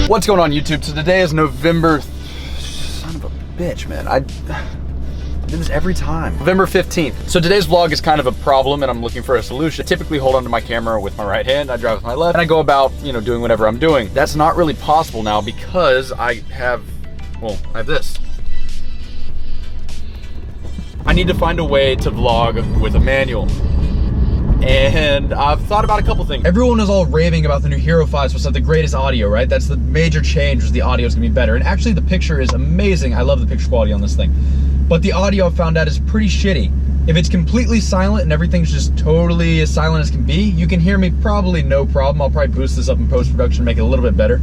What's going on YouTube? So today is November, son of a bitch, man. I do this every time. November 15th. So today's vlog is kind of a problem and I'm looking for a solution. I typically hold onto my camera with my right hand, I drive with my left, and I go about, doing whatever I'm doing. That's not really possible now because I have this. I need to find a way to vlog with a manual. And I've thought about a couple things. Everyone is all raving about the new Hero5 supposed to have the greatest audio, right? That's the major change, was the audio is gonna be better. And actually the picture is amazing. I love the picture quality on this thing. But the audio I've found out is pretty shitty. If it's completely silent and everything's just totally as silent as can be, you can hear me probably no problem. I'll probably boost this up in post-production, make it a little bit better.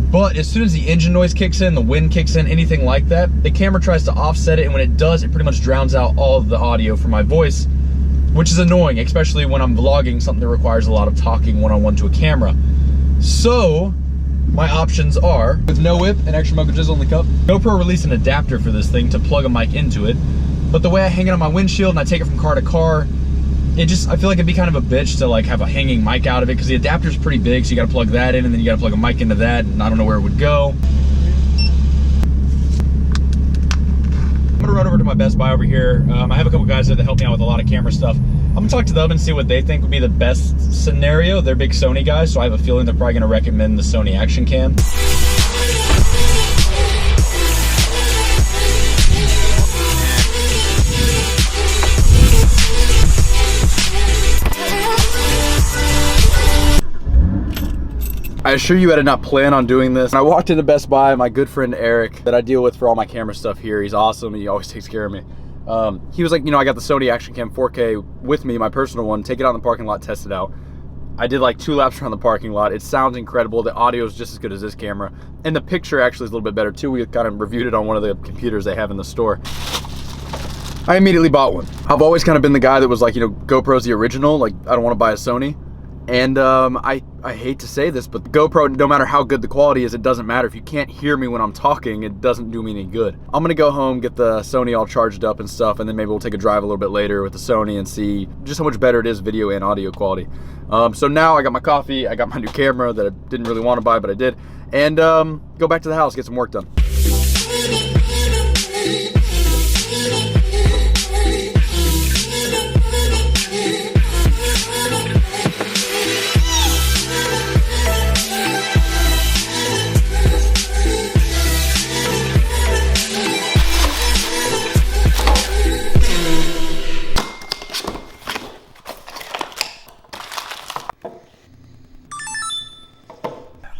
But as soon as the engine noise kicks in, the wind kicks in, anything like that, the camera tries to offset it, and when it does, it pretty much drowns out all of the audio from my voice, which is annoying, especially when I'm vlogging something that requires a lot of talking one-on-one to a camera. So, my options are, with no whip and extra mug of jizzle in the cup, GoPro released an adapter for this thing to plug a mic into it, but the way I hang it on my windshield and I take it from car to car, I feel like it'd be kind of a bitch to like have a hanging mic out of it, because the adapter's pretty big, so you gotta plug that in, and then you gotta plug a mic into that, and I don't know where it would go. I'm gonna run over to my Best Buy over here. I have a couple guys there that help me out with a lot of camera stuff. I'm gonna talk to them and see what they think would be the best scenario. They're big Sony guys, so I have a feeling they're probably gonna recommend the Sony ActionCam. I assure you I did not plan on doing this. When I walked into Best Buy, my good friend Eric, that I deal with for all my camera stuff here, he's awesome, he always takes care of me. He was like, I got the Sony ActionCam 4K with me, my personal one, take it out in the parking lot, test it out. I did like 2 laps around the parking lot. It sounds incredible. The audio is just as good as this camera. And the picture actually is a little bit better too. We kind of reviewed it on one of the computers they have in the store. I immediately bought one. I've always kind of been the guy that was like, GoPro's the original, like I don't want to buy a Sony. And I hate to say this, but the GoPro, no matter how good the quality is, it doesn't matter. If you can't hear me when I'm talking, it doesn't do me any good. I'm gonna go home, get the Sony all charged up and stuff, and then maybe we'll take a drive a little bit later with the Sony and see just how much better it is video and audio quality. So now I got my coffee, I got my new camera that I didn't really want to buy, but I did, and go back to the house, get some work done.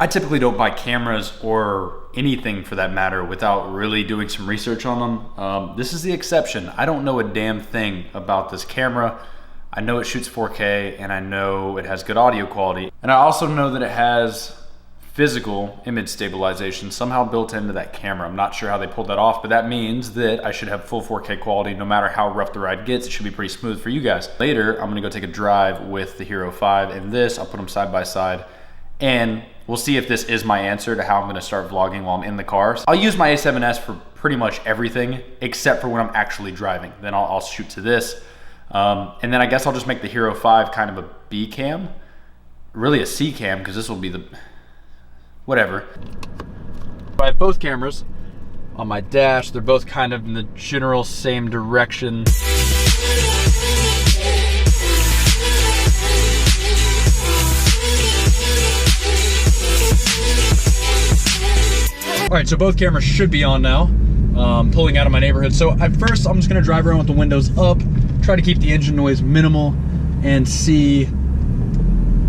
I typically don't buy cameras or anything for that matter without really doing some research on them. This is the exception. I don't know a damn thing about this camera. I know it shoots 4K and I know it has good audio quality. And I also know that it has physical image stabilization somehow built into that camera. I'm not sure how they pulled that off, but that means that I should have full 4K quality no matter how rough the ride gets. It should be pretty smooth for you guys. Later, I'm gonna go take a drive with the Hero5 and this. I'll put them side by side. And we'll see if this is my answer to how I'm gonna start vlogging while I'm in the car. I'll use my A7S for pretty much everything except for when I'm actually driving. Then I'll shoot to this. And then I guess I'll just make the Hero5 kind of a B cam. Really a C cam, because this will be the, whatever. I have both cameras on my dash. They're both kind of in the general same direction. All right, so both cameras should be on now. Pulling out of my neighborhood. So at first, I'm just gonna drive around with the windows up, try to keep the engine noise minimal, and see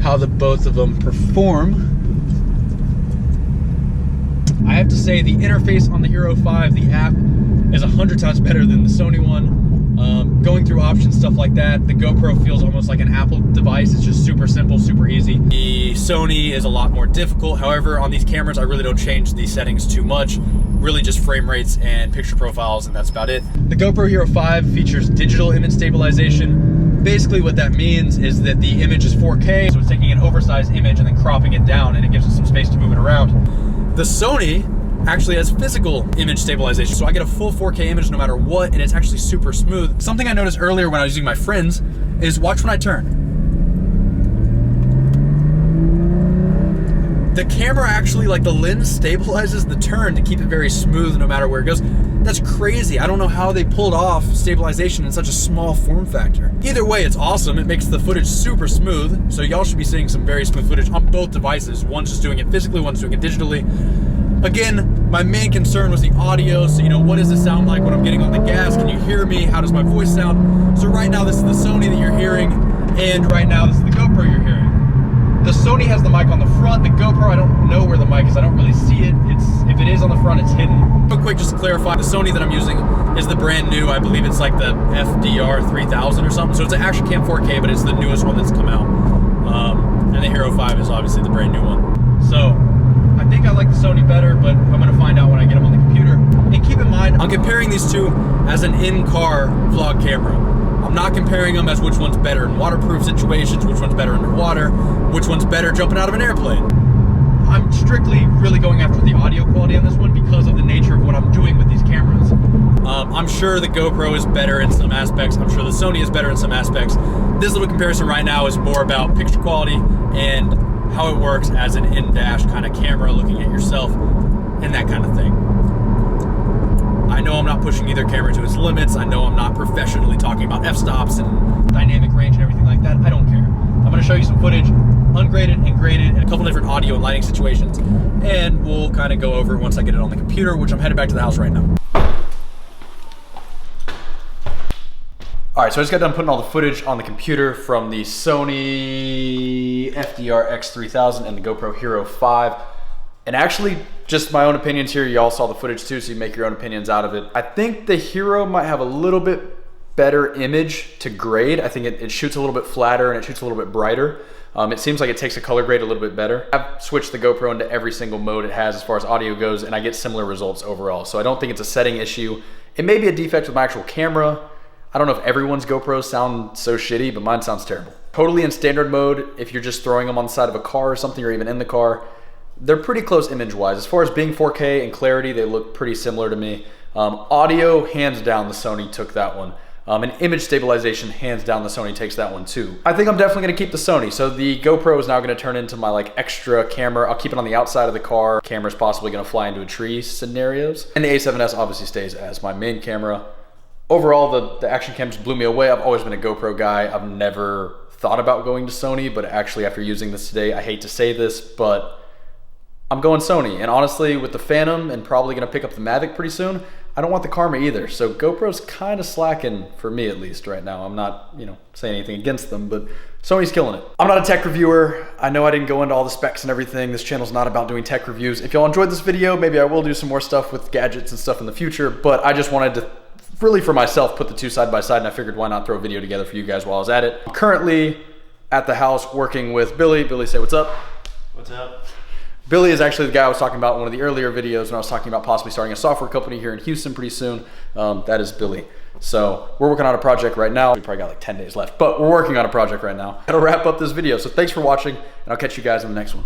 how the both of them perform. I have to say the interface on the Hero5, the app, is 100 times better than the Sony one. Going through options, stuff like that, the GoPro feels almost like an Apple device. It's just super simple, super easy. The Sony is a lot more difficult. However, on these cameras, I really don't change the settings too much. really just frame rates and picture profiles, and that's about it. The GoPro Hero 5 features digital image stabilization. Basically what that means is that the image is 4K, so it's taking an oversized image and then cropping it down, and it gives us some space to move it around. The Sony actually has physical image stabilization, so I get a full 4K image no matter what, and it's actually super smooth. Something I noticed earlier when I was using my friends is watch when I turn. The camera actually, like the lens stabilizes the turn to keep it very smooth no matter where it goes. That's crazy. I don't know how they pulled off stabilization in such a small form factor. Either way, it's awesome. It makes the footage super smooth, so y'all should be seeing some very smooth footage on both devices. One's just doing it physically, one's doing it digitally. Again, my main concern was the audio, so what does it sound like when I'm getting on the gas? Can you hear me? How does my voice sound? So right now this is the Sony that you're hearing, and right now this is the GoPro you're hearing. The Sony has the mic on the front. The GoPro, I don't know where the mic is. I don't really see it. If it is on the front, it's hidden. Real quick, just to clarify, the Sony that I'm using is the brand new. I believe it's like the FDR3000 or something. So it's an ActionCam 4K, but it's the newest one that's come out. And the Hero 5 is obviously the brand new one. So I think I like the Sony better, but I'm gonna find out when I get them on the computer. And keep in mind, I'm comparing these two as an in-car vlog camera. I'm not comparing them as which one's better in waterproof situations, which one's better underwater, which one's better jumping out of an airplane. I'm strictly really going after the audio quality on this one because of the nature of what I'm doing with these cameras. I'm sure the GoPro is better in some aspects. I'm sure the Sony is better in some aspects. This little comparison right now is more about picture quality and how it works as an in-dash kind of camera, looking at yourself and that kind of thing. I know I'm not pushing either camera to its limits. I know I'm not professionally talking about f-stops and dynamic range and everything like that. I don't care. I'm gonna show you some footage, ungraded and graded, in a couple different audio and lighting situations, and we'll kind of go over it once I get it on the computer, which I'm headed back to the house right now. All right, so I just got done putting all the footage on the computer from the Sony FDR-X3000 and the GoPro Hero 5. And actually, just my own opinions here. Y'all saw the footage too, so you make your own opinions out of it. I think the Hero might have a little bit better image to grade. I think it shoots a little bit flatter and it shoots a little bit brighter. It seems like it takes a color grade a little bit better. I've switched the GoPro into every single mode it has as far as audio goes, and I get similar results overall. So I don't think it's a setting issue. It may be a defect with my actual camera. I don't know if everyone's GoPros sound so shitty, but mine sounds terrible. Totally in standard mode, if you're just throwing them on the side of a car or something, or even in the car, they're pretty close image-wise. As far as being 4K and clarity, they look pretty similar to me. Audio, hands down, the Sony took that one. And image stabilization, hands down, the Sony takes that one too. I think I'm definitely gonna keep the Sony. So the GoPro is now gonna turn into my extra camera. I'll keep it on the outside of the car. Camera's possibly gonna fly into a tree scenarios. And the A7S obviously stays as my main camera. Overall, the ActionCam just blew me away. I've always been a GoPro guy. I've never thought about going to Sony, but actually after using this today, I hate to say this, but I'm going Sony. And honestly, with the Phantom and probably gonna pick up the Mavic pretty soon, I don't want the Karma either. So GoPro's kind of slacking, for me at least right now. I'm not, saying anything against them, but Sony's killing it. I'm not a tech reviewer. I know I didn't go into all the specs and everything. This channel's not about doing tech reviews. If y'all enjoyed this video, maybe I will do some more stuff with gadgets and stuff in the future, but I just wanted to really for myself put the two side by side, and I figured why not throw a video together for you guys while I was at it. I'm currently at the house working with Billy. Billy, say what's up. What's up? Billy is actually the guy I was talking about in one of the earlier videos when I was talking about possibly starting a software company here in Houston pretty soon. That is Billy. So we're working on a project right now. We probably got 10 days left, but we're working on a project right now. That'll wrap up this video. So thanks for watching, and I'll catch you guys in the next one.